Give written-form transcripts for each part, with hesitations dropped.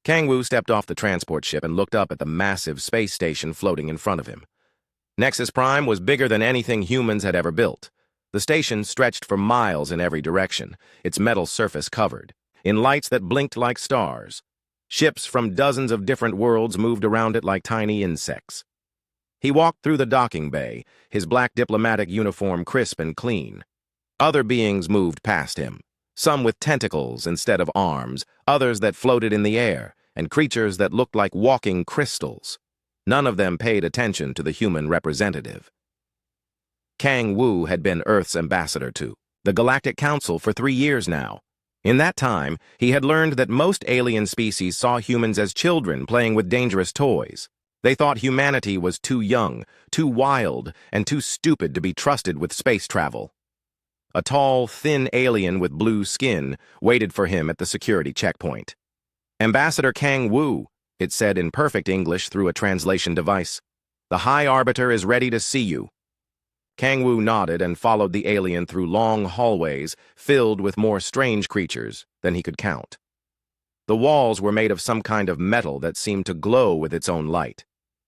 Kang Wu stepped off the transport ship and looked up at the massive space station floating in front of him. Nexus Prime was bigger than anything humans had ever built. The station stretched for miles in every direction, its metal surface covered in lights that blinked like stars. Ships from dozens of different worlds moved around it like tiny insects. He walked through the docking bay, his black diplomatic uniform crisp and clean. Other beings moved past him, some with tentacles instead of arms, others that floated in the air, and creatures that looked like walking crystals. None of them paid attention to the human representative. Kang Wu had been Earth's ambassador to the Galactic Council for 3 years now. In that time, he had learned that most alien species saw humans as children playing with dangerous toys. They thought humanity was too young, too wild, and too stupid to be trusted with space travel. A tall, thin alien with blue skin waited for him at the security checkpoint. "Ambassador Kang Wu," it said in perfect English through a translation device. "The High Arbiter is ready to see you." Kang Wu nodded and followed the alien through long hallways filled with more strange creatures than he could count. The walls were made of some kind of metal that seemed to glow with its own light.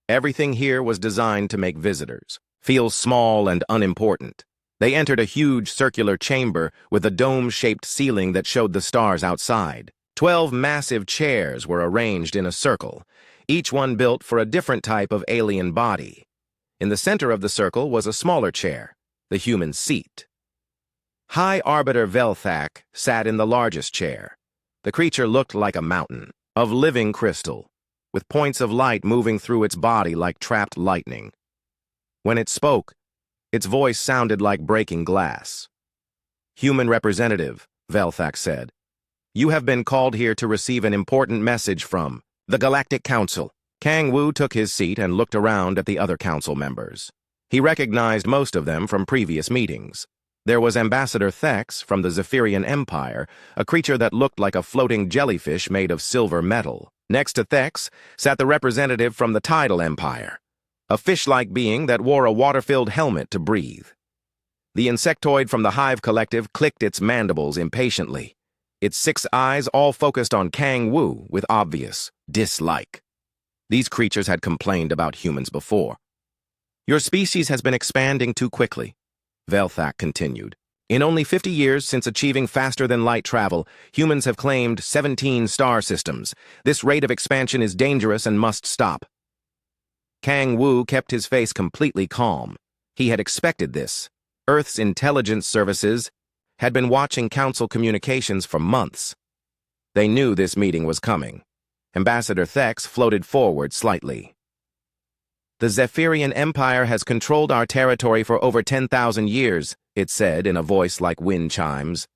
Everything here was designed to make visitors feel small and unimportant. They entered a huge circular chamber with a dome-shaped ceiling that showed the stars outside. 12 massive chairs were arranged in a circle, each one built for a different type of alien body. In the center of the circle was a smaller chair, the human seat. High Arbiter Velthak sat in the largest chair. The creature looked like a mountain of living crystal, with points of light moving through its body like trapped lightning. When it spoke, its voice sounded like breaking glass. "Human representative," Velthak said, "you have been called here to receive an important message from the Galactic Council." Kang Wu took his seat and looked around at the other council members. He recognized most of them from previous meetings. There was Ambassador Thex from the Zephyrian Empire, a creature that looked like a floating jellyfish made of silver metal. Next to Thex sat the representative from the Tidal Empire, a fish-like being that wore a water-filled helmet to breathe. The insectoid from the Hive Collective clicked its mandibles impatiently, its 6 eyes all focused on Kang Wu with obvious dislike. These creatures had complained about humans before. "Your species has been expanding too quickly," Velthak continued. "In only 50 years since achieving faster-than-light travel, humans have claimed 17 star systems. This rate of expansion is dangerous and must stop." Kang Wu kept his face completely calm. He had expected this. Earth's intelligence services had been watching council communications for months. They knew this meeting was coming. Ambassador Thex floated forward slightly. "The Zephyrian Empire has controlled our territory for over 10,000 years, it said in a voice like wind chimes.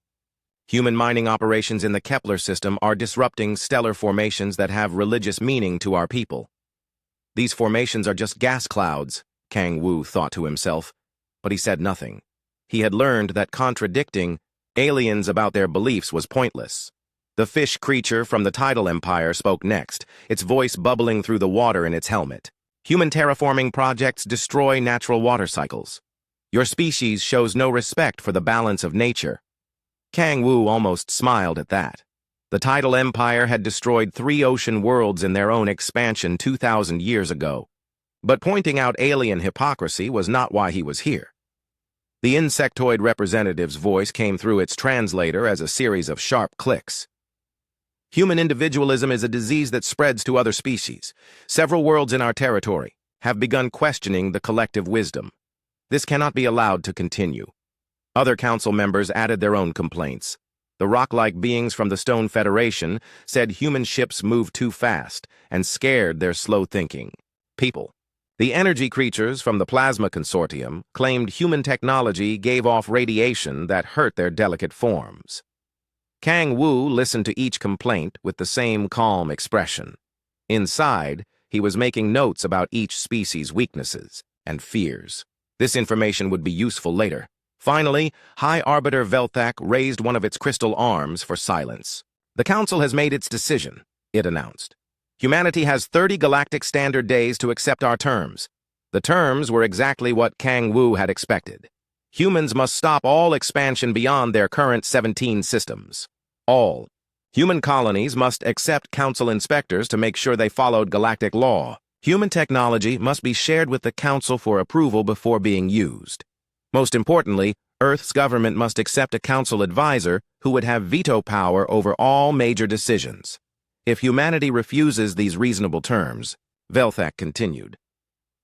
"Human mining operations in the Kepler system are disrupting stellar formations that have religious meaning to our people." "These formations are just gas clouds," Kang Wu thought to himself, but he said nothing. He had learned that contradicting aliens about their beliefs was pointless. The fish creature from the Tidal Empire spoke next, its voice bubbling through the water in its helmet. "Human terraforming projects destroy natural water cycles. Your species shows no respect for the balance of nature." Kang Wu almost smiled at that. The Tidal Empire had destroyed 3 ocean worlds in their own expansion 2,000 years ago. But pointing out alien hypocrisy was not why he was here. The insectoid representative's voice came through its translator as a series of sharp clicks. "Human individualism is a disease that spreads to other species. Several worlds in our territory have begun questioning the collective wisdom. This cannot be allowed to continue." Other council members added their own complaints. The rock-like beings from the Stone Federation said human ships moved too fast and scared their slow-thinking people. The energy creatures from the Plasma Consortium claimed human technology gave off radiation that hurt their delicate forms. Kang Wu listened to each complaint with the same calm expression. Inside, he was making notes about each species' weaknesses and fears. This information would be useful later. Finally, High Arbiter Velthak raised one of its crystal arms for silence. "The Council has made its decision," it announced. "Humanity has 30 galactic standard days to accept our terms." The terms were exactly what Kang Wu had expected. Humans must stop all expansion beyond their current 17 systems. All. Human colonies must accept council inspectors to make sure they followed galactic law. Human technology must be shared with the council for approval before being used. Most importantly, Earth's government must accept a council advisor who would have veto power over all major decisions. If humanity refuses these reasonable terms, Velthak continued,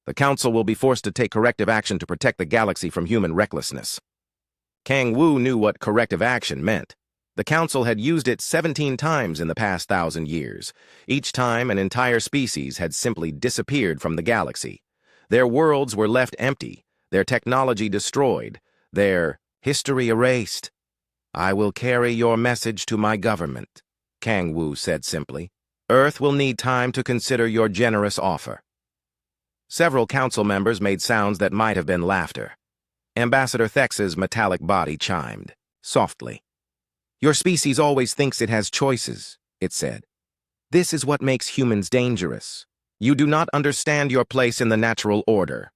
the council will be forced to take corrective action to protect the galaxy from human recklessness. Kang Wu knew what corrective action meant. The council had used it 17 times in the past 1,000 years. Each time, an entire species had simply disappeared from the galaxy. Their worlds were left empty, their technology destroyed, their history erased. I will carry your message to my government, Kang Wu said simply. Earth will need time to consider your generous offer. Several council members made sounds that might have been laughter. Ambassador Thex's metallic body chimed, softly. Your species always thinks it has choices, it said. This is what makes humans dangerous. You do not understand your place in the natural order.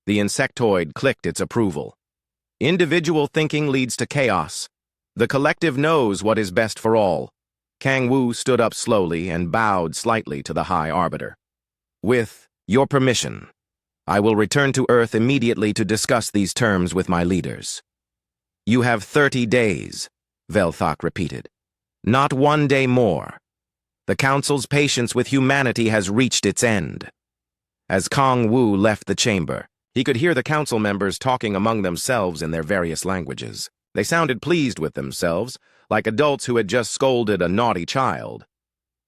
The insectoid clicked its approval. Individual thinking leads to chaos. The collective knows what is best for all. Kang Wu stood up slowly and bowed slightly to the High Arbiter. With your permission, I will return to Earth immediately to discuss these terms with my leaders. You have 30 days, Velthak repeated. Not 1 day more. The Council's patience with humanity has reached its end. As Kang Wu left the chamber, he could hear the council members talking among themselves in their various languages. They sounded pleased with themselves, like adults who had just scolded a naughty child.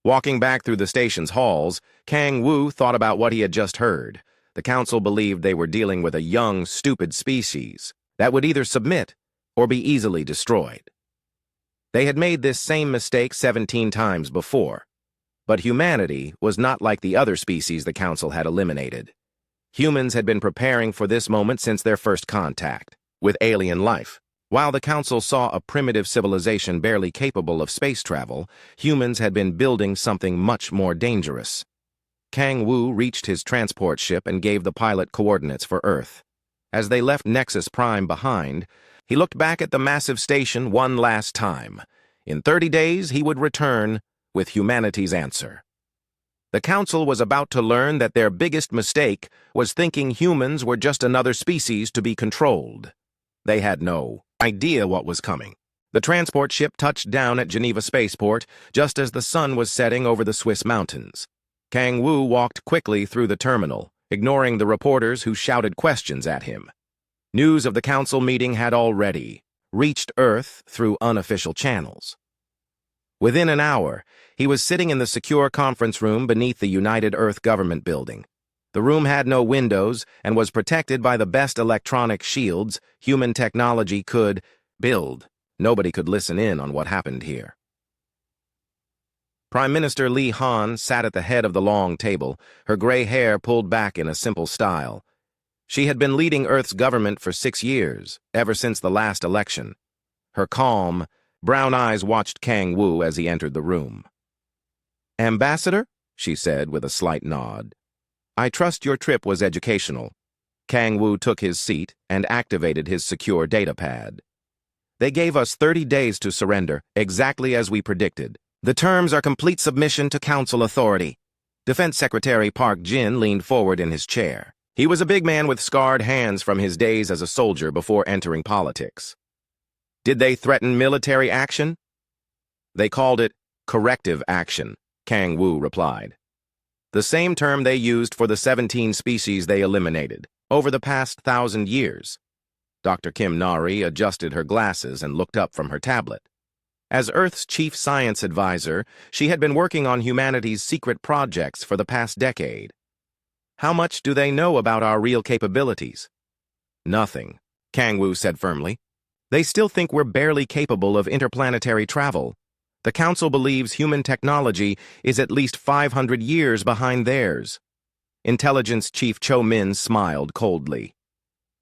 Walking back through the station's halls, Kang Wu thought about what he had just heard. The council believed they were dealing with a young, stupid species that would either submit or be easily destroyed. They had made this same mistake 17 times before, but humanity was not like the other species the council had eliminated. Humans had been preparing for this moment since their first contact with alien life. While the council saw a primitive civilization barely capable of space travel, humans had been building something much more dangerous. Kang Wu reached his transport ship and gave the pilot coordinates for Earth. As they left Nexus Prime behind, he looked back at the massive station one last time. In 30 days, he would return with humanity's answer. The Council was about to learn that their biggest mistake was thinking humans were just another species to be controlled. They had no idea what was coming. The transport ship touched down at Geneva Spaceport just as the sun was setting over the Swiss mountains. Kang Wu walked quickly through the terminal, ignoring the reporters who shouted questions at him. News of the council meeting had already reached Earth through unofficial channels. Within an hour, he was sitting in the secure conference room beneath the United Earth Government building. The room had no windows and was protected by the best electronic shields human technology could build. Nobody could listen in on what happened here. Prime Minister Li Han sat at the head of the long table, her gray hair pulled back in a simple style. She had been leading Earth's government for 6 years, ever since the last election. Her calm, brown eyes watched Kang Wu as he entered the room. "Ambassador," she said with a slight nod, "I trust your trip was educational." Kang Wu took his seat and activated his secure data pad. "They gave us 30 days to surrender, exactly as we predicted. The terms are complete submission to council authority." Defense Secretary Park Jin leaned forward in his chair. He was a big man with scarred hands from his days as a soldier before entering politics. "Did they threaten military action?" "They called it corrective action," Kang Wu replied. "The same term they used for the 17 species they eliminated over the past 1,000 years. Dr. Kim Nari adjusted her glasses and looked up from her tablet. As Earth's chief science advisor, she had been working on humanity's secret projects for the past decade. "How much do they know about our real capabilities?" "Nothing," Kang Wu said firmly. "They still think we're barely capable of interplanetary travel. The Council believes human technology is at least 500 years behind theirs." Intelligence Chief Cho Min smiled coldly.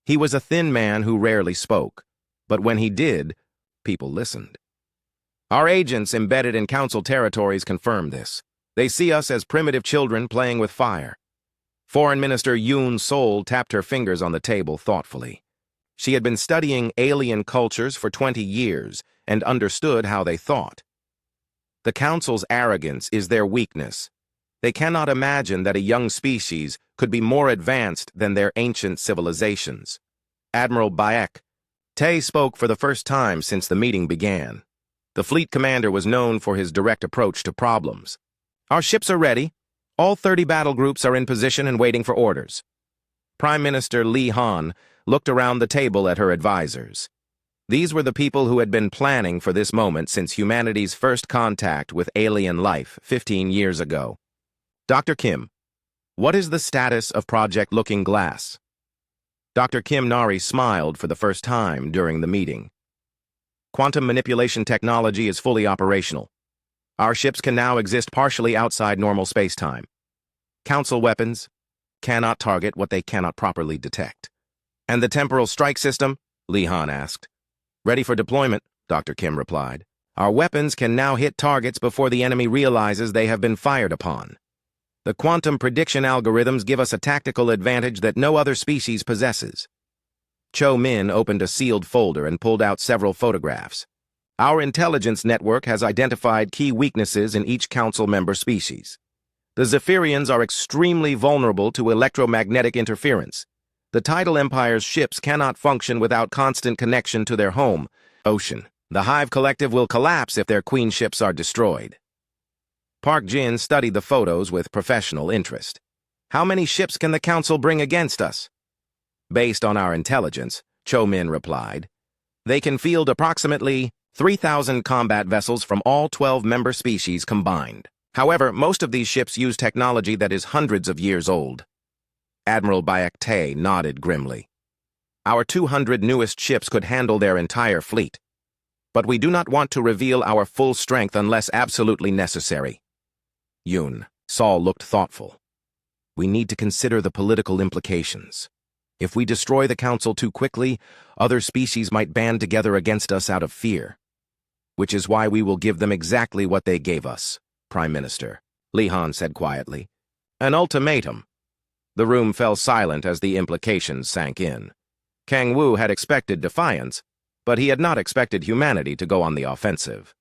He was a thin man who rarely spoke, but when he did, people listened. "Our agents embedded in Council territories confirm this. They see us as primitive children playing with fire." Foreign Minister Yoon Sol tapped her fingers on the table thoughtfully. She had been studying alien cultures for 20 years and understood how they thought. The Council's arrogance is their weakness. They cannot imagine that a young species could be more advanced than their ancient civilizations. Admiral Bayek Tay spoke for the first time since the meeting began. The fleet commander was known for his direct approach to problems. Our ships are ready. All 30 battle groups are in position and waiting for orders. Prime Minister Li Han looked around the table at her advisors. These were the people who had been planning for this moment since humanity's first contact with alien life 15 years ago. Dr. Kim, what is the status of Project Looking Glass? Dr. Kim Nari smiled for the first time during the meeting. Quantum manipulation technology is fully operational. Our ships can now exist partially outside normal space-time. Council weapons cannot target what they cannot properly detect. And the temporal strike system? Li Han asked. Ready for deployment, Dr. Kim replied. Our weapons can now hit targets before the enemy realizes they have been fired upon. The quantum prediction algorithms give us a tactical advantage that no other species possesses. Cho Min opened a sealed folder and pulled out several photographs. Our intelligence network has identified key weaknesses in each council member species. The Zephyrians are extremely vulnerable to electromagnetic interference. The Tidal Empire's ships cannot function without constant connection to their home, ocean. The Hive Collective will collapse if their queen ships are destroyed. Park Jin studied the photos with professional interest. How many ships can the Council bring against us? Based on our intelligence, Cho Min replied, they can field approximately 3,000 combat vessels from all 12 member species combined. However, most of these ships use technology that is hundreds of years old. Admiral Bayek Tay nodded grimly. Our 200 newest ships could handle their entire fleet. But we do not want to reveal our full strength unless absolutely necessary. Yoon Saul looked thoughtful. We need to consider the political implications. If we destroy the Council too quickly, other species might band together against us out of fear. Which is why we will give them exactly what they gave us, Prime Minister, Li Han said quietly. An ultimatum. The room fell silent as the implications sank in. Kang Wu had expected defiance, but he had not expected humanity to go on the offensive.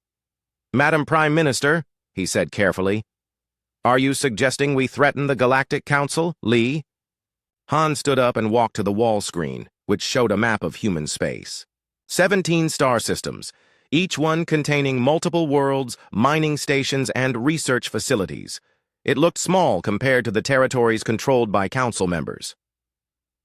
Madam Prime Minister, he said carefully, are you suggesting we threaten the Galactic Council, Li? Han stood up and walked to the wall screen, which showed a map of human space. 17 star systems, each one containing multiple worlds, mining stations, and research facilities. It looked small compared to the territories controlled by Council members.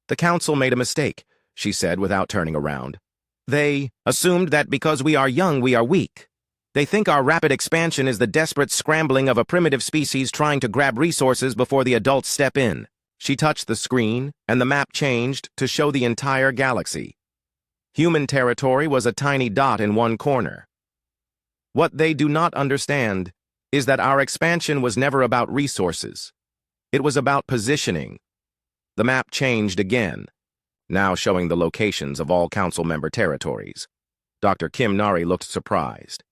The Council made a mistake, she said without turning around. They assumed that because we are young, we are weak. They think our rapid expansion is the desperate scrambling of a primitive species trying to grab resources before the adults step in. She touched the screen, and the map changed to show the entire galaxy. Human territory was a tiny dot in one corner. What they do not understand is that our expansion was never about resources. It was about positioning. The map changed again, now showing the locations of all Council member territories. Dr. Kim Nari looked surprised.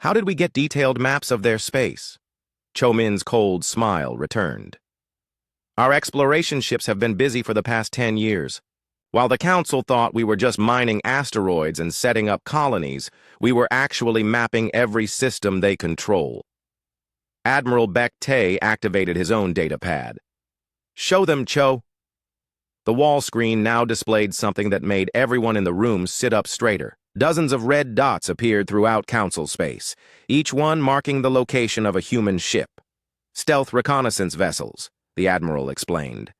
How did we get detailed maps of their space? Cho Min's cold smile returned. Our exploration ships have been busy for the past 10 years. While the Council thought we were just mining asteroids and setting up colonies, we were actually mapping every system they control. Admiral Baek Tay activated his own data pad. Show them, Cho. The wall screen now displayed something that made everyone in the room sit up straighter. Dozens of red dots appeared throughout Council space, each one marking the location of a human ship. Stealth reconnaissance vessels, the Admiral explained.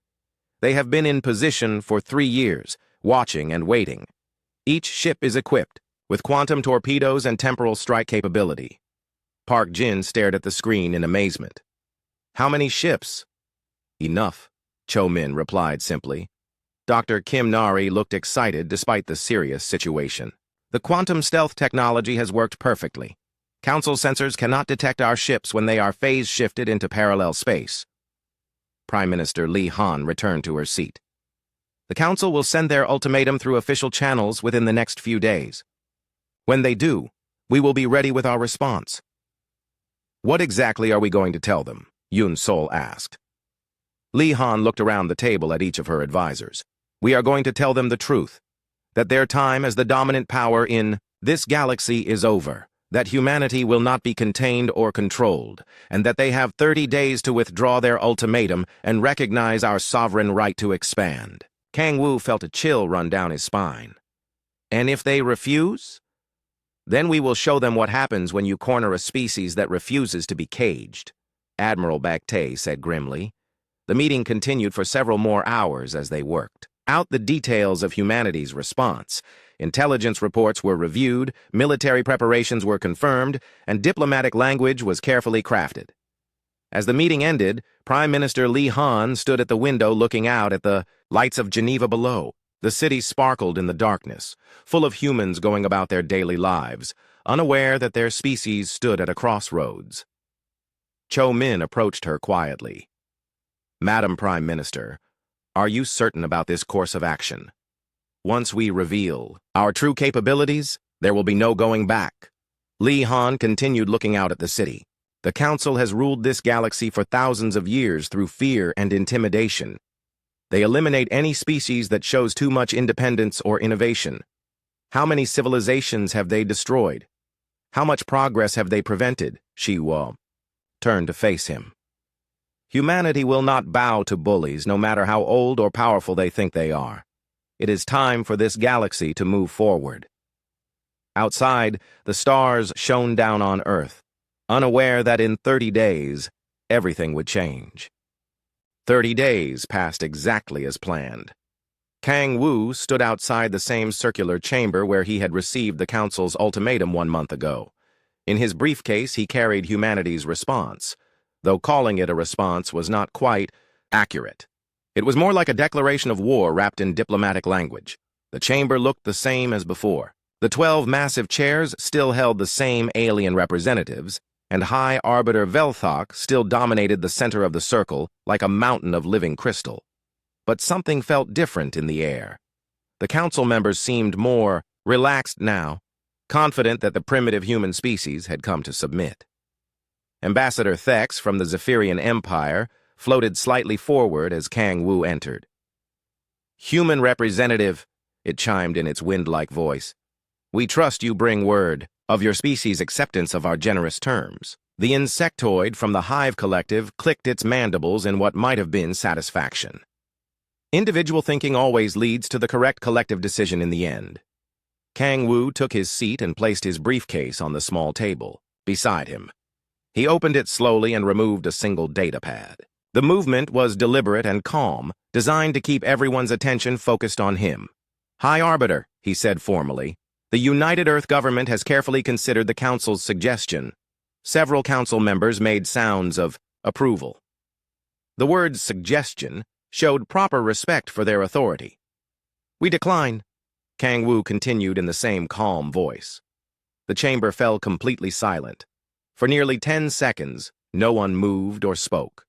They have been in position for 3 years, watching and waiting. Each ship is equipped with quantum torpedoes and temporal strike capability. Park Jin stared at the screen in amazement. How many ships? Enough, Cho Min replied simply. Dr. Kim Nari looked excited despite the serious situation. The quantum stealth technology has worked perfectly. Council sensors cannot detect our ships when they are phase-shifted into parallel space. Prime Minister Li Han returned to her seat. The Council will send their ultimatum through official channels within the next few days. When they do, we will be ready with our response. What exactly are we going to tell them? Yoon Sol asked. Li Han looked around the table at each of her advisors. We are going to tell them the truth, that their time as the dominant power in this galaxy is over. that humanity will not be contained or controlled, and that they have 30 days to withdraw their ultimatum and recognize our sovereign right to expand. Kang Wu felt a chill run down his spine. And if they refuse? Then we will show them what happens when you corner a species that refuses to be caged, Admiral Bacté said grimly. The meeting continued for several more hours as they worked out the details of humanity's response. Intelligence reports were reviewed, military preparations were confirmed, and diplomatic language was carefully crafted. As the meeting ended, Prime Minister Li Han stood at the window looking out at the lights of Geneva below. The city sparkled in the darkness, full of humans going about their daily lives, unaware that their species stood at a crossroads. Cho Min approached her quietly. "Madam Prime Minister, are you certain about this course of action? Once we reveal our true capabilities, there will be no going back." Li Han continued looking out at the city. The Council has ruled this galaxy for thousands of years through fear and intimidation. They eliminate any species that shows too much independence or innovation. How many civilizations have they destroyed? How much progress have they prevented? Shi Wo turned to face him. Humanity will not bow to bullies, no matter how old or powerful they think they are. It is time for this galaxy to move forward. Outside, the stars shone down on Earth, unaware that in 30 days, everything would change. 30 days passed exactly as planned. Kang Wu stood outside the same circular chamber where he had received the Council's ultimatum 1 month ago. In his briefcase, he carried humanity's response, though calling it a response was not quite accurate. It was more like a declaration of war wrapped in diplomatic language. The chamber looked the same as before. The 12 massive chairs still held the same alien representatives, and High Arbiter Velthok still dominated the center of the circle like a mountain of living crystal. But something felt different in the air. The council members seemed more relaxed now, confident that the primitive human species had come to submit. Ambassador Thex from the Zephyrian Empire floated slightly forward as Kang Wu entered. "Human representative," it chimed in its wind-like voice, "we trust you bring word of your species' acceptance of our generous terms." The insectoid from the Hive Collective clicked its mandibles in what might have been satisfaction. Individual thinking always leads to the correct collective decision in the end. Kang Wu took his seat and placed his briefcase on the small table beside him. He opened it slowly and removed a single data pad. The movement was deliberate and calm, designed to keep everyone's attention focused on him. "High Arbiter," he said formally, "the United Earth government has carefully considered the Council's suggestion." Several Council members made sounds of approval. The word suggestion showed proper respect for their authority. "We decline," Kang Wu continued in the same calm voice. The chamber fell completely silent. For nearly 10 seconds, no one moved or spoke.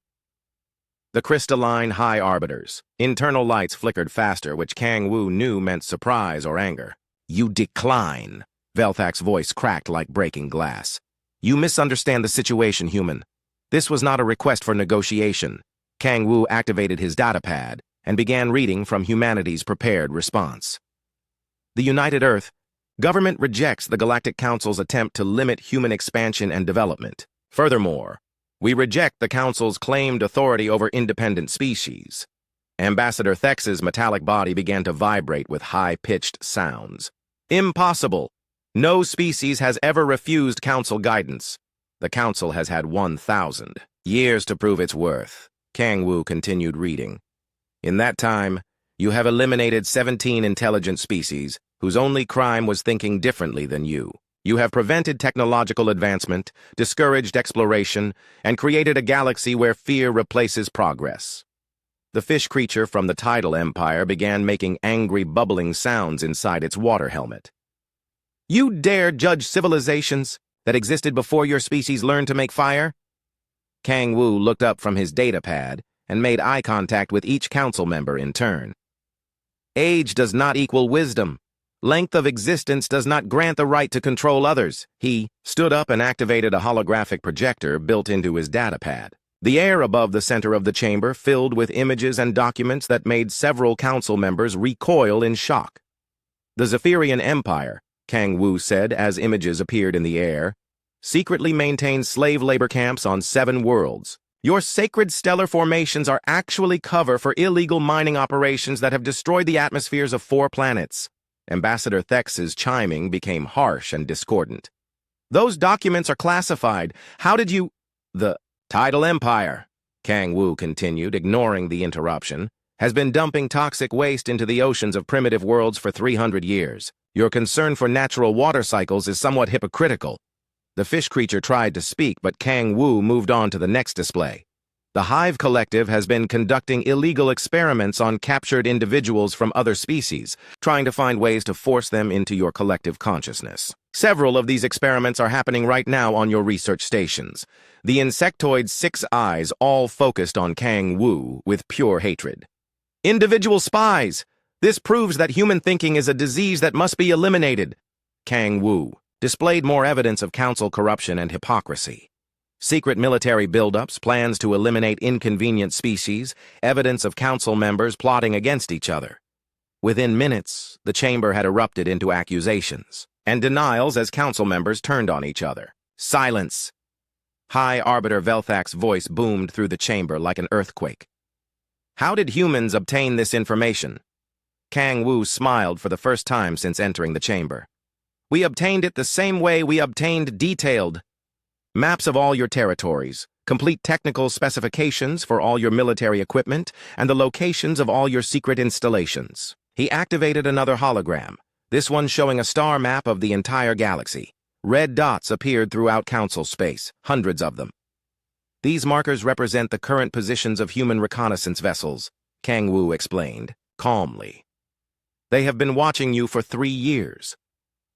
The crystalline High Arbiters. Internal lights flickered faster, which Kang Wu knew meant surprise or anger. "You decline," Velthak's voice cracked like breaking glass. "You misunderstand the situation, human. This was not a request for negotiation." Kang Wu activated his datapad and began reading from humanity's prepared response. "The United Earth government rejects the Galactic Council's attempt to limit human expansion and development. Furthermore, we reject the Council's claimed authority over independent species." Ambassador Thex's metallic body began to vibrate with high-pitched sounds. "Impossible! No species has ever refused Council guidance. The Council has had 1,000 years to prove its worth." Kang Wu continued reading. "In that time, you have eliminated 17 intelligent species whose only crime was thinking differently than you. You have prevented technological advancement, discouraged exploration, and created a galaxy where fear replaces progress." The fish creature from the Tidal Empire began making angry, bubbling sounds inside its water helmet. "You dare judge civilizations that existed before your species learned to make fire?" Kang Wu looked up from his datapad and made eye contact with each council member in turn. "Age does not equal wisdom. Length of existence does not grant the right to control others." He stood up and activated a holographic projector built into his datapad. The air above the center of the chamber filled with images and documents that made several council members recoil in shock. The Zephyrian Empire, Kang Wu said as images appeared in the air. Secretly maintains slave labor camps on 7 worlds. Your sacred stellar formations are actually cover for illegal mining operations that have destroyed the atmospheres of 4 planets. Ambassador Thex's chiming became harsh and discordant. Those documents are classified. How did you— The Tidal Empire, Kang Wu continued, ignoring the interruption, has been dumping toxic waste into the oceans of primitive worlds for 300 years. Your concern for natural water cycles is somewhat hypocritical. The fish creature tried to speak, but Kang Wu moved on to the next display. The Hive Collective has been conducting illegal experiments on captured individuals from other species, trying to find ways to force them into your collective consciousness. Several of these experiments are happening right now on your research stations. The insectoid's 6 eyes all focused on Kang Wu with pure hatred. Individual spies! This proves that human thinking is a disease that must be eliminated. Kang Wu displayed more evidence of council corruption and hypocrisy. Secret military buildups, plans to eliminate inconvenient species, evidence of council members plotting against each other. Within minutes, the chamber had erupted into accusations and denials as council members turned on each other. Silence! High Arbiter Velthak's voice boomed through the chamber like an earthquake. How did humans obtain this information? Kang Wu smiled for the first time since entering the chamber. We obtained it the same way we obtained detailed maps of all your territories, complete technical specifications for all your military equipment, and the locations of all your secret installations. He activated another hologram, this one showing a star map of the entire galaxy. Red dots appeared throughout council space, hundreds of them. These markers represent the current positions of human reconnaissance vessels, Kang Wu explained, calmly. They have been watching you for 3 years.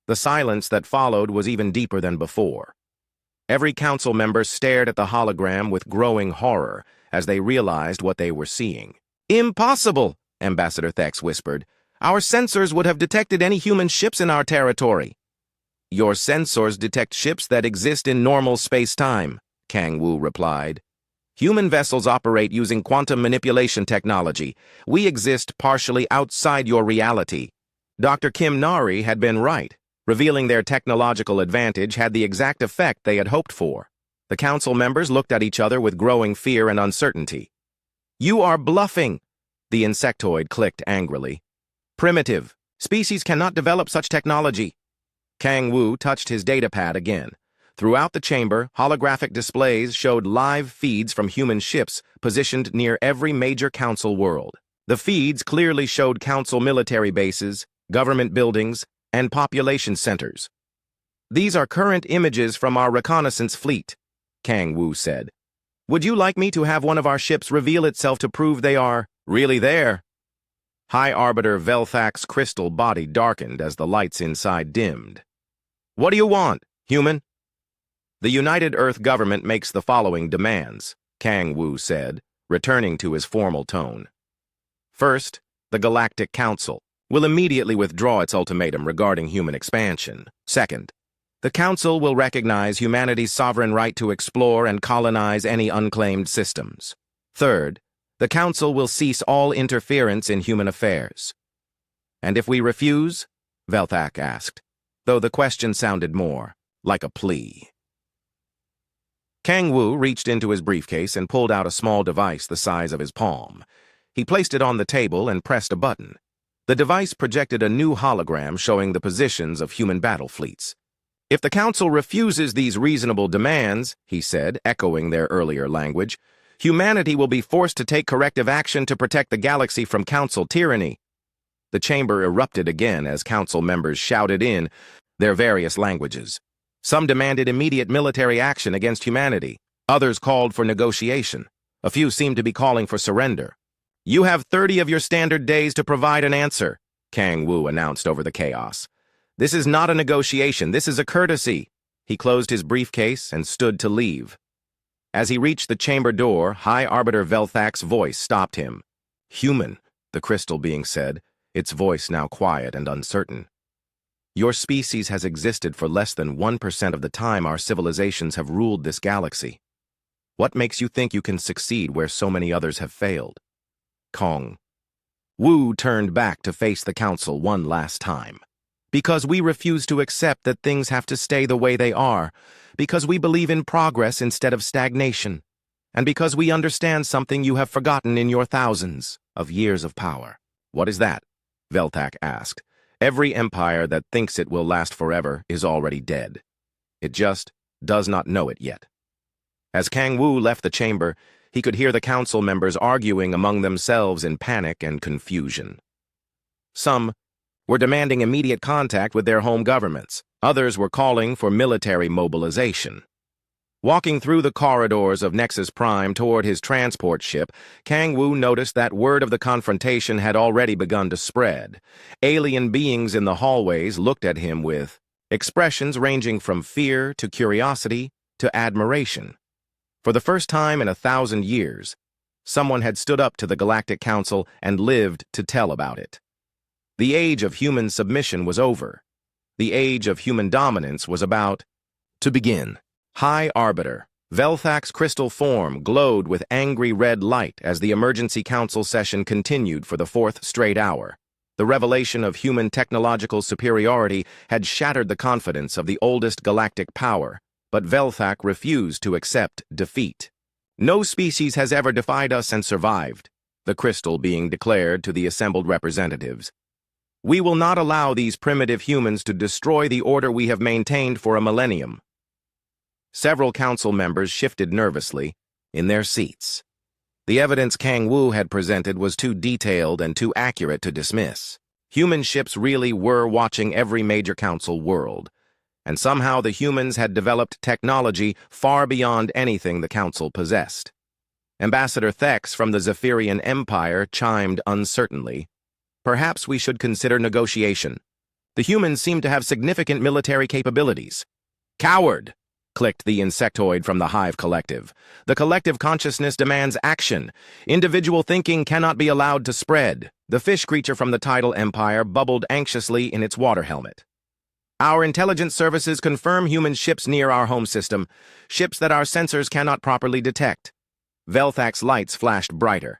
The silence that followed was even deeper than before. Every council member stared at the hologram with growing horror as they realized what they were seeing. Impossible, Ambassador Thex whispered. Our sensors would have detected any human ships in our territory. Your sensors detect ships that exist in normal space-time, Kang Wu replied. Human vessels operate using quantum manipulation technology. We exist partially outside your reality. Dr. Kim Nari had been right. Revealing their technological advantage had the exact effect they had hoped for. The council members looked at each other with growing fear and uncertainty. You are bluffing, the insectoid clicked angrily. Primitive. Species cannot develop such technology. Kang Wu touched his datapad again. Throughout the chamber, holographic displays showed live feeds from human ships positioned near every major council world. The feeds clearly showed council military bases, government buildings, and population centers. These are current images from our reconnaissance fleet, Kang Wu said. Would you like me to have one of our ships reveal itself to prove they are really there? High Arbiter Velthak's crystal body darkened as the lights inside dimmed. What do you want, human? The United Earth government makes the following demands, Kang Wu said, returning to his formal tone. First, the Galactic Council will immediately withdraw its ultimatum regarding human expansion. Second, the Council will recognize humanity's sovereign right to explore and colonize any unclaimed systems. Third, the Council will cease all interference in human affairs. And if we refuse? Velthak asked, though the question sounded more like a plea. Kang Wu reached into his briefcase and pulled out a small device the size of his palm. He placed it on the table and pressed a button. The device projected a new hologram showing the positions of human battle fleets. If the Council refuses these reasonable demands, he said, echoing their earlier language, humanity will be forced to take corrective action to protect the galaxy from Council tyranny. The chamber erupted again as Council members shouted in their various languages. Some demanded immediate military action against humanity. Others called for negotiation. A few seemed to be calling for surrender. You have 30 of your standard days to provide an answer, Kang Wu announced over the chaos. This is not a negotiation, this is a courtesy. He closed his briefcase and stood to leave. As he reached the chamber door, High Arbiter Velthak's voice stopped him. Human, the crystal being said, its voice now quiet and uncertain. Your species has existed for less than 1% of the time our civilizations have ruled this galaxy. What makes you think you can succeed where so many others have failed? Kong. Wu turned back to face the Council one last time. Because we refuse to accept that things have to stay the way they are, because we believe in progress instead of stagnation, and because we understand something you have forgotten in your thousands of years of power. What is that? Velthak asked. Every empire that thinks it will last forever is already dead. It just does not know it yet. As Kang Wu left the chamber, he could hear the council members arguing among themselves in panic and confusion. Some were demanding immediate contact with their home governments. Others were calling for military mobilization. Walking through the corridors of Nexus Prime toward his transport ship, Kang Wu noticed that word of the confrontation had already begun to spread. Alien beings in the hallways looked at him with expressions ranging from fear to curiosity to admiration. For the first time in 1,000 years, someone had stood up to the Galactic Council and lived to tell about it. The age of human submission was over. The age of human dominance was about to begin. High Arbiter, Velthak's crystal form glowed with angry red light as the emergency council session continued for the 4th straight hour. The revelation of human technological superiority had shattered the confidence of the oldest galactic power, but Velthak refused to accept defeat. No species has ever defied us and survived, the crystal being declared to the assembled representatives. We will not allow these primitive humans to destroy the order we have maintained for a millennium. Several council members shifted nervously in their seats. The evidence Kang Wu had presented was too detailed and too accurate to dismiss. Human ships really were watching every major council world, and somehow the humans had developed technology far beyond anything the council possessed. Ambassador Thex from the Zephyrian Empire chimed uncertainly. Perhaps we should consider negotiation. The humans seem to have significant military capabilities. Coward! Clicked the insectoid from the Hive Collective. The collective consciousness demands action. Individual thinking cannot be allowed to spread. The fish creature from the Tidal Empire bubbled anxiously in its water helmet. Our intelligence services confirm human ships near our home system, ships that our sensors cannot properly detect. Velthak's lights flashed brighter.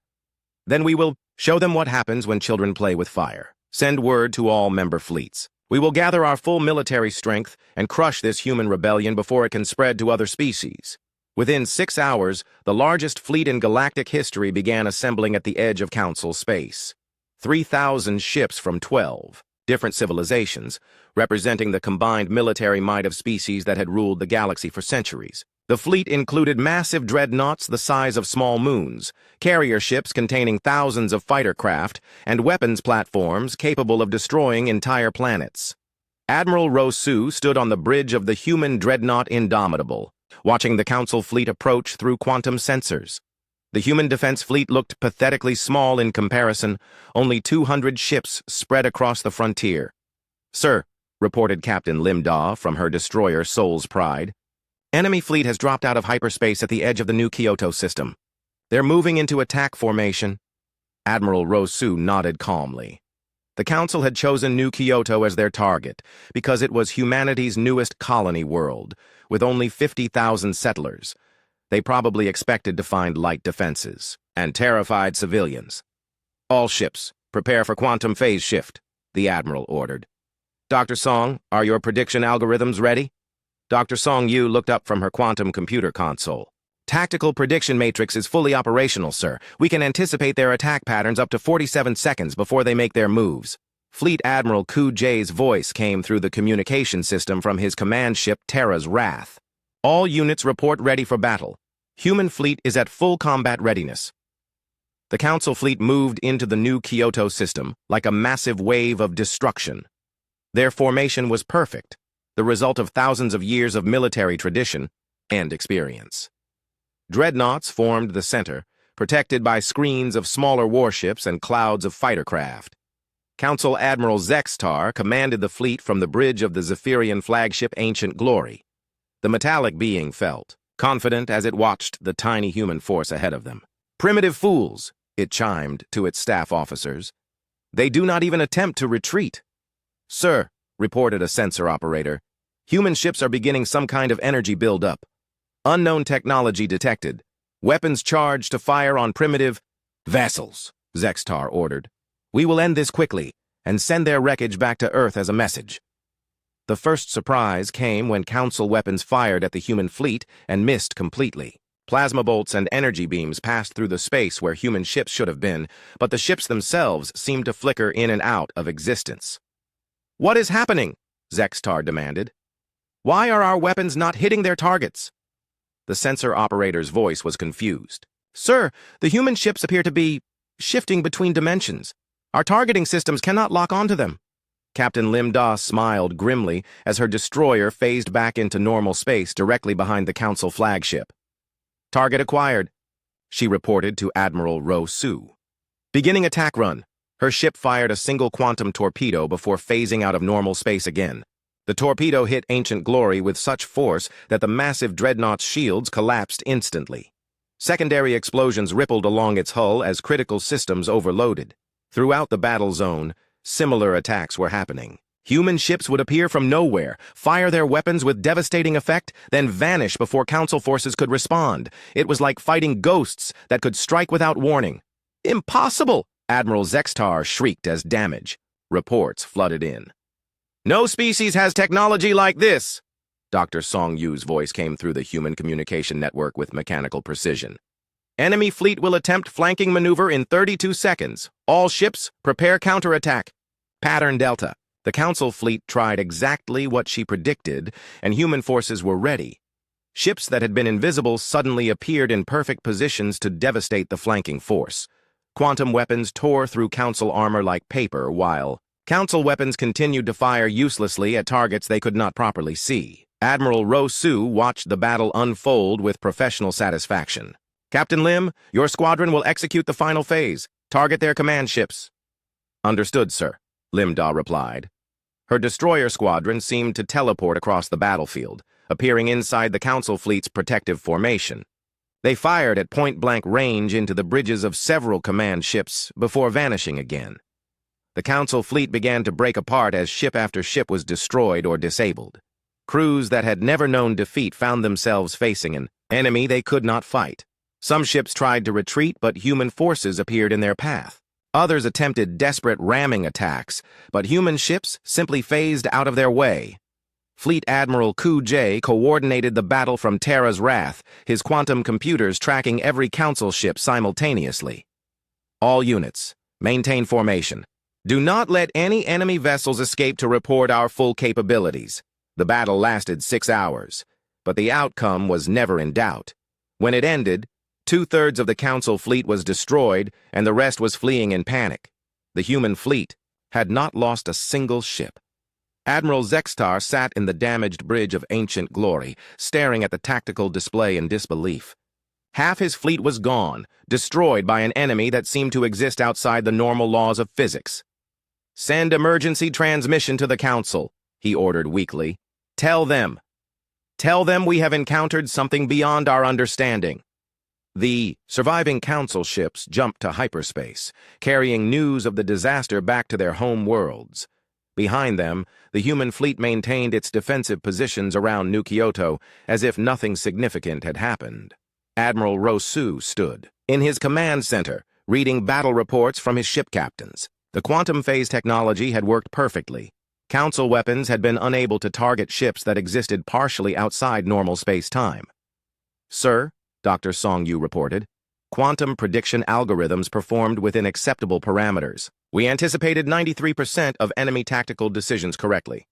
Then we will show them what happens when children play with fire. Send word to all member fleets. We will gather our full military strength and crush this human rebellion before it can spread to other species. Within 6 hours, the largest fleet in galactic history began assembling at the edge of Council space. 3,000 ships from 12 different civilizations, representing the combined military might of species that had ruled the galaxy for centuries. The fleet included massive dreadnoughts the size of small moons, carrier ships containing thousands of fighter craft, and weapons platforms capable of destroying entire planets. Admiral Rosu stood on the bridge of the human dreadnought Indomitable, watching the Council fleet approach through quantum sensors. The human defense fleet looked pathetically small in comparison, only 200 ships spread across the frontier. "Sir," reported Captain Limdaw from her destroyer Soul's Pride, "enemy fleet has dropped out of hyperspace at the edge of the new Kyoto system. They're moving into attack formation." Admiral Rosu nodded calmly. The Council had chosen New Kyoto as their target because it was humanity's newest colony world, with only 50,000 settlers. They probably expected to find light defenses and terrified civilians. "All ships, prepare for quantum phase shift," the Admiral ordered. "Dr. Song, are your prediction algorithms ready?" Dr. Song Yu looked up from her quantum computer console. "Tactical prediction matrix is fully operational, sir. We can anticipate their attack patterns up to 47 seconds before they make their moves." Fleet Admiral Ku Jae's voice came through the communication system from his command ship Terra's Wrath. "All units report ready for battle. Human fleet is at full combat readiness." The Council fleet moved into the new Kyoto system like a massive wave of destruction. Their formation was perfect, the result of thousands of years of military tradition and experience. Dreadnoughts formed the center, protected by screens of smaller warships and clouds of fighter craft. Council Admiral Zextar commanded the fleet from the bridge of the Zephyrian flagship Ancient Glory. The metallic being felt confident as it watched the tiny human force ahead of them. "Primitive fools," it chimed to its staff officers. "They do not even attempt to retreat." "Sir," reported a sensor operator, "human ships are beginning some kind of energy build-up. Unknown technology detected. Weapons charged to fire on primitive vessels," Zextar ordered. "We will end this quickly. and send their wreckage back to Earth as a message. The first surprise came when Council weapons fired at the human fleet and missed completely. Plasma bolts and energy beams passed through the space where human ships should have been, but the ships themselves seemed to flicker in and out of existence. "What is happening?" Zextar demanded. "Why are our weapons not hitting their targets?" The sensor operator's voice was confused. "Sir, the human ships appear to be shifting between dimensions. Our targeting systems cannot lock onto them." Captain Lim-Da smiled grimly as her destroyer phased back into normal space directly behind the Council flagship. "Target acquired," she reported to Admiral Ro-Su. Beginning attack run, her ship fired a single quantum torpedo before phasing out of normal space again. The torpedo hit Ancient Glory with such force that the massive dreadnought's shields collapsed instantly. Secondary explosions rippled along its hull as critical systems overloaded. Throughout the battle zone, similar attacks were happening. Human ships would appear from nowhere, fire their weapons with devastating effect, then vanish before Council forces could respond. It was like fighting ghosts that could strike without warning. "Impossible!" Admiral Zextar shrieked as damage. Reports flooded in. "No species has technology like this!" Dr. Song Yu's voice came through the human communication network with mechanical precision. "Enemy fleet will attempt flanking maneuver in 32 seconds. All ships, prepare counterattack. Pattern Delta." The Council fleet tried exactly what she predicted, and human forces were ready. Ships that had been invisible suddenly appeared in perfect positions to devastate the flanking force. Quantum weapons tore through Council armor like paper, while Council weapons continued to fire uselessly at targets they could not properly see. Admiral Ro-Su watched the battle unfold with professional satisfaction. "Captain Lim, your squadron will execute the final phase. Target their command ships." "Understood, sir," Lim-Da replied. Her destroyer squadron seemed to teleport across the battlefield, appearing inside the Council fleet's protective formation. They fired at point-blank range into the bridges of several command ships before vanishing again. The Council fleet began to break apart as ship after ship was destroyed or disabled. Crews that had never known defeat found themselves facing an enemy they could not fight. Some ships tried to retreat, but human forces appeared in their path. Others attempted desperate ramming attacks, but human ships simply phased out of their way. Fleet Admiral Ku Jie coordinated the battle from Terra's Wrath, his quantum computers tracking every Council ship simultaneously. "All units, maintain formation. Do not let any enemy vessels escape to report our full capabilities." The battle lasted 6 hours, but the outcome was never in doubt. When it ended, 2/3 of the Council fleet was destroyed, and the rest was fleeing in panic. The human fleet had not lost a single ship. Admiral Zextar sat in the damaged bridge of Ancient Glory, staring at the tactical display in disbelief. Half his fleet was gone, destroyed by an enemy that seemed to exist outside the normal laws of physics. "Send emergency transmission to the Council," he ordered weakly. Tell them we have encountered something beyond our understanding." The surviving Council ships jumped to hyperspace, carrying news of the disaster back to their home worlds. Behind them, the human fleet maintained its defensive positions around New Kyoto as if nothing significant had happened. Admiral Ro-Su stood in his command center, reading battle reports from his ship captains. The quantum phase technology had worked perfectly. Council weapons had been unable to target ships that existed partially outside normal space-time. "Sir," Dr. Song Yu reported, "quantum prediction algorithms performed within acceptable parameters. We anticipated 93% of enemy tactical decisions correctly."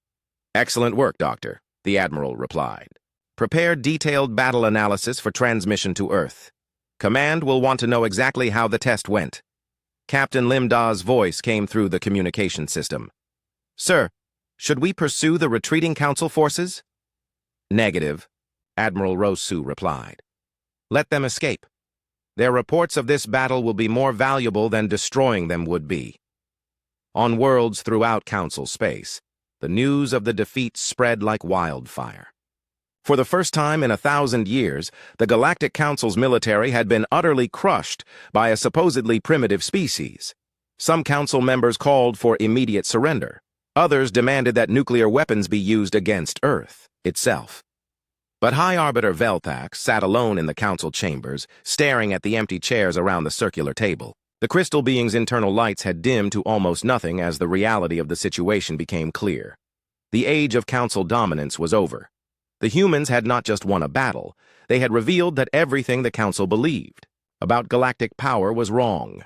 "Excellent work, Doctor," the Admiral replied. "Prepare detailed battle analysis for transmission to Earth. Command will want to know exactly how the test went." Captain Lim-Da's voice came through the communication system. "Sir, should we pursue the retreating Council forces?" "Negative," Admiral Ro-Su replied. "Let them escape. Their reports of this battle will be more valuable than destroying them would be." On worlds throughout Council space, the news of the defeat spread like wildfire. For the first time in 1,000 years, the Galactic Council's military had been utterly crushed by a supposedly primitive species. Some Council members called for immediate surrender. Others demanded that nuclear weapons be used against Earth itself. But High Arbiter Velthak sat alone in the Council chambers, staring at the empty chairs around the circular table. The crystal being's internal lights had dimmed to almost nothing as the reality of the situation became clear. The age of council dominance was over. The humans had not just won a battle, they had revealed that everything the council believed about galactic power was wrong.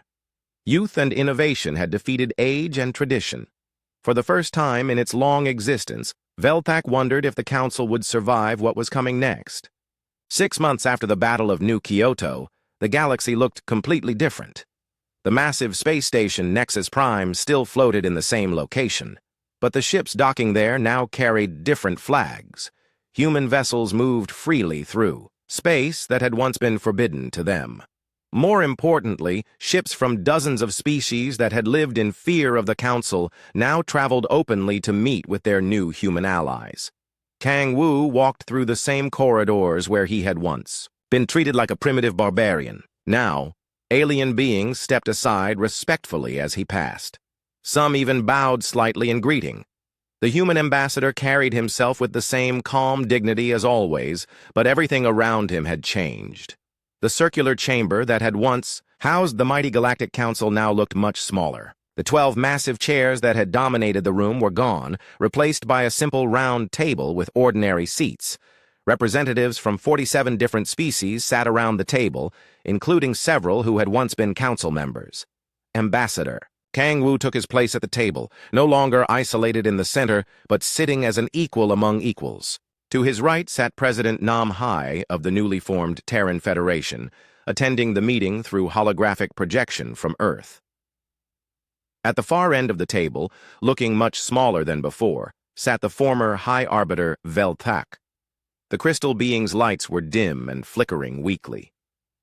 Youth and innovation had defeated age and tradition. For the first time in its long existence, Velthak wondered if the council would survive what was coming next. 6 months after the Battle of New Kyoto, the galaxy looked completely different. The massive space station Nexus Prime still floated in the same location, but the ships docking there now carried different flags. Human vessels moved freely through space that had once been forbidden to them. More importantly, ships from dozens of species that had lived in fear of the Council now traveled openly to meet with their new human allies. Kang Wu walked through the same corridors where he had once been treated like a primitive barbarian. Now, alien beings stepped aside respectfully as he passed. Some even bowed slightly in greeting. The human ambassador carried himself with the same calm dignity as always, but everything around him had changed. The circular chamber that had once housed the mighty Galactic Council now looked much smaller. The 12 massive chairs that had dominated the room were gone, replaced by a simple round table with ordinary seats. Representatives from 47 different species sat around the table, including several who had once been council members. Ambassador Kang Wu took his place at the table, no longer isolated in the center, but sitting as an equal among equals. To his right sat President Nam Hai of the newly formed Terran Federation, attending the meeting through holographic projection from Earth. At the far end of the table, looking much smaller than before, sat the former High Arbiter Velthak. The crystal being's lights were dim and flickering weakly.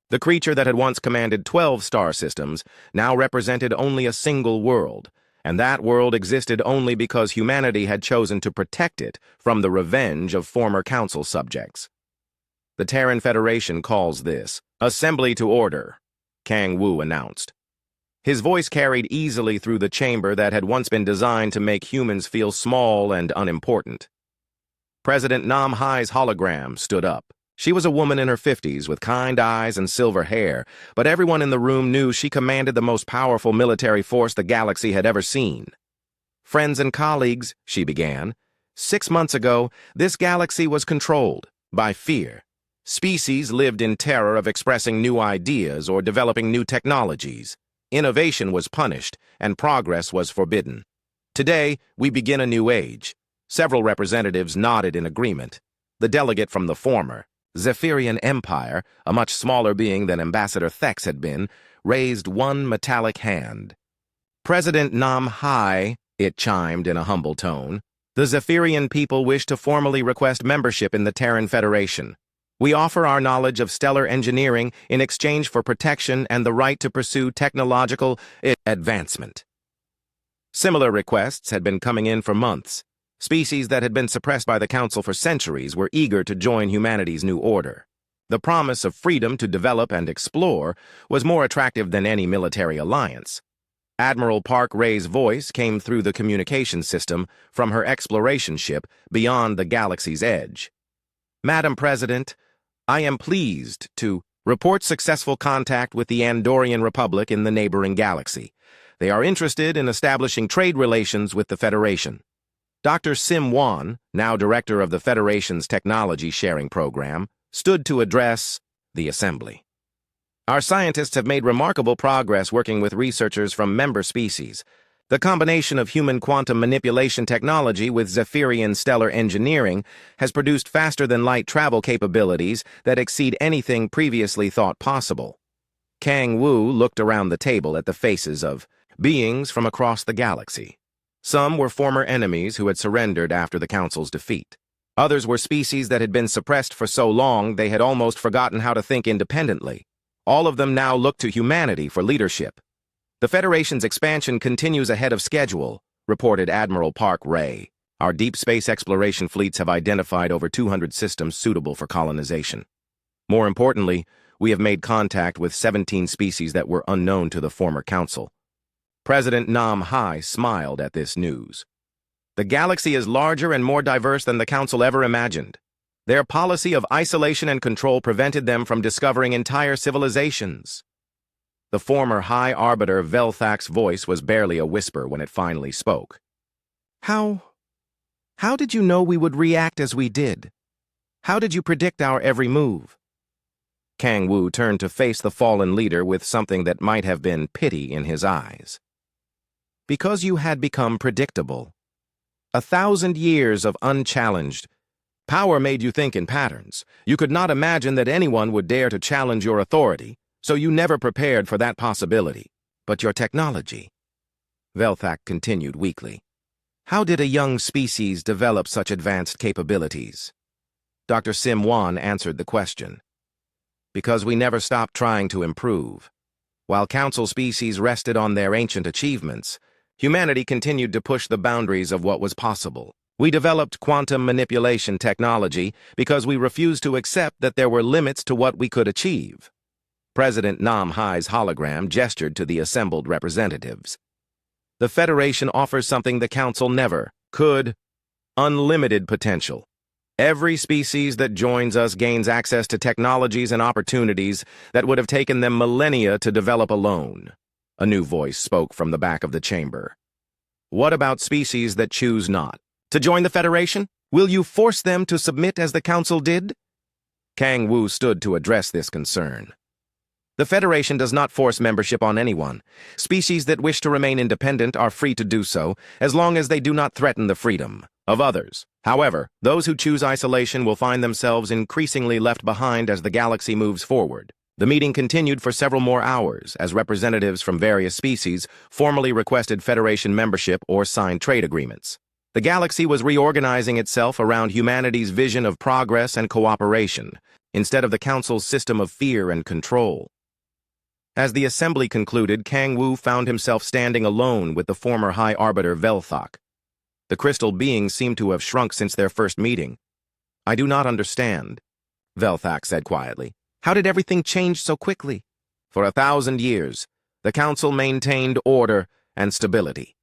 The creature that had once commanded 12 star systems now represented only a single world, and that world existed only because humanity had chosen to protect it from the revenge of former council subjects. The Terran Federation calls this Assembly to Order, Kang Wu announced. His voice carried easily through the chamber that had once been designed to make humans feel small and unimportant. President Nam Hai's hologram stood up. She was a woman in her 50s with kind eyes and silver hair, but everyone in the room knew she commanded the most powerful military force the galaxy had ever seen. Friends and colleagues, she began, 6 months ago, this galaxy was controlled by fear. Species lived in terror of expressing new ideas or developing new technologies. Innovation was punished, and progress was forbidden. Today, we begin a new age. Several representatives nodded in agreement. The delegate from the former Zephyrian Empire, a much smaller being than Ambassador Thex had been, raised one metallic hand. President Nam Hai, it chimed in a humble tone, the Zephyrian people wish to formally request membership in the Terran Federation. We offer our knowledge of stellar engineering in exchange for protection and the right to pursue technological advancement. Similar requests had been coming in for months. Species that had been suppressed by the Council for centuries were eager to join humanity's new order. The promise of freedom to develop and explore was more attractive than any military alliance. Admiral Park Ray's voice came through the communication system from her exploration ship beyond the galaxy's edge. Madam President, I am pleased to report successful contact with the Andorian Republic in the neighboring galaxy. They are interested in establishing trade relations with the Federation. Dr. Sim Wan, now director of the Federation's technology sharing program, stood to address the assembly. Our scientists have made remarkable progress working with researchers from member species. The combination of human quantum manipulation technology with Zephyrian stellar engineering has produced faster-than-light travel capabilities that exceed anything previously thought possible. Kang Wu looked around the table at the faces of beings from across the galaxy. Some were former enemies who had surrendered after the Council's defeat. Others were species that had been suppressed for so long they had almost forgotten how to think independently. All of them now looked to humanity for leadership. The Federation's expansion continues ahead of schedule, reported Admiral Park Ray. Our deep space exploration fleets have identified over 200 systems suitable for colonization. More importantly, we have made contact with 17 species that were unknown to the former Council. President Nam Hai smiled at this news. The galaxy is larger and more diverse than the Council ever imagined. Their policy of isolation and control prevented them from discovering entire civilizations. The former High Arbiter Velthak's voice was barely a whisper when it finally spoke. How did you know we would react as we did? How did you predict our every move? Kang Wu turned to face the fallen leader with something that might have been pity in his eyes. Because you had become predictable. 1,000 years of unchallenged. Power made you think in patterns. You could not imagine that anyone would dare to challenge your authority, so you never prepared for that possibility. But your technology. Velthak continued weakly. How did a young species develop such advanced capabilities? Dr. Sim Wan answered the question. Because we never stopped trying to improve. While Council species rested on their ancient achievements, humanity continued to push the boundaries of what was possible. We developed quantum manipulation technology because we refused to accept that there were limits to what we could achieve. President Nam Hai's hologram gestured to the assembled representatives. The Federation offers something the Council never could: unlimited potential. Every species that joins us gains access to technologies and opportunities that would have taken them millennia to develop alone. A new voice spoke from the back of the chamber. What about species that choose not to join the Federation? Will you force them to submit as the Council did? Kang Wu stood to address this concern. The Federation does not force membership on anyone. Species that wish to remain independent are free to do so, as long as they do not threaten the freedom of others. However, those who choose isolation will find themselves increasingly left behind as the galaxy moves forward. The meeting continued for several more hours as representatives from various species formally requested Federation membership or signed trade agreements. The galaxy was reorganizing itself around humanity's vision of progress and cooperation, instead of the Council's system of fear and control. As the assembly concluded, Kang Wu found himself standing alone with the former High Arbiter Velthak. The crystal beings seemed to have shrunk since their first meeting. I do not understand, Velthak said quietly. How did everything change so quickly? For 1,000 years, the Council maintained order and stability.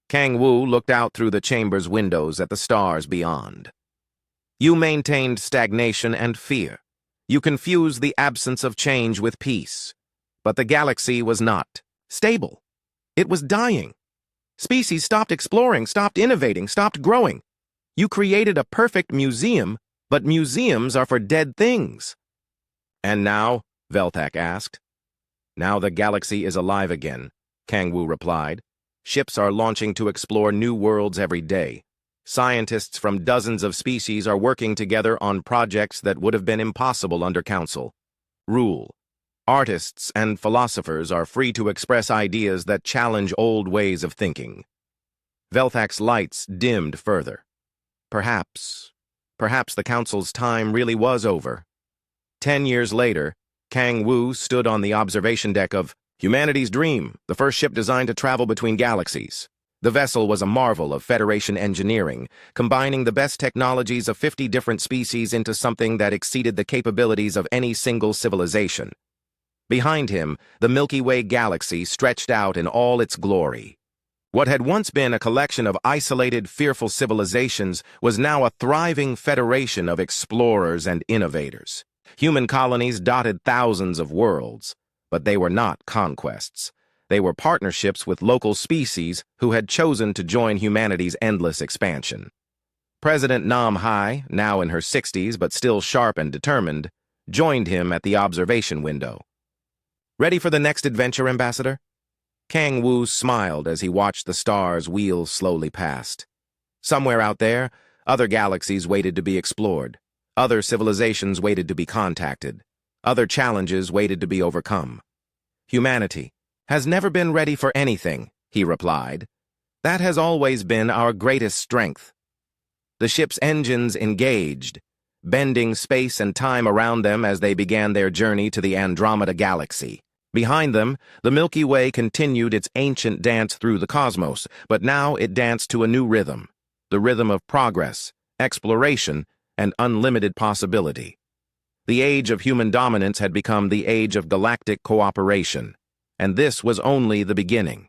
Kang Wu looked out through the chamber's windows at the stars beyond. You maintained stagnation and fear. You confused the absence of change with peace. But the galaxy was not stable. It was dying. Species stopped exploring, stopped innovating, stopped growing. You created a perfect museum, but museums are for dead things. And now? Velthak asked. Now the galaxy is alive again, Kang Wu replied. Ships are launching to explore new worlds every day. Scientists from dozens of species are working together on projects that would have been impossible under Council rule. Artists and philosophers are free to express ideas that challenge old ways of thinking. Velthak's lights dimmed further. Perhaps the Council's time really was over. 10 years later, Kang Wu stood on the observation deck of Humanity's Dream, the first ship designed to travel between galaxies. The vessel was a marvel of Federation engineering, combining the best technologies of 50 different species into something that exceeded the capabilities of any single civilization. Behind him, the Milky Way galaxy stretched out in all its glory. What had once been a collection of isolated, fearful civilizations was now a thriving federation of explorers and innovators. Human colonies dotted thousands of worlds, but they were not conquests. They were partnerships with local species who had chosen to join humanity's endless expansion. President Nam Hai, now in her 60s but still sharp and determined, joined him at the observation window. Ready for the next adventure, Ambassador? Kang Wu smiled as he watched the stars wheel slowly past. Somewhere out there, other galaxies waited to be explored. Other civilizations waited to be contacted. Other challenges waited to be overcome. Humanity has never been ready for anything, he replied. That has always been our greatest strength. The ship's engines engaged, bending space and time around them as they began their journey to the Andromeda Galaxy. Behind them, the Milky Way continued its ancient dance through the cosmos, but now it danced to a new rhythm, the rhythm of progress, exploration, and unlimited possibility. The age of human dominance had become the age of galactic cooperation, and this was only the beginning.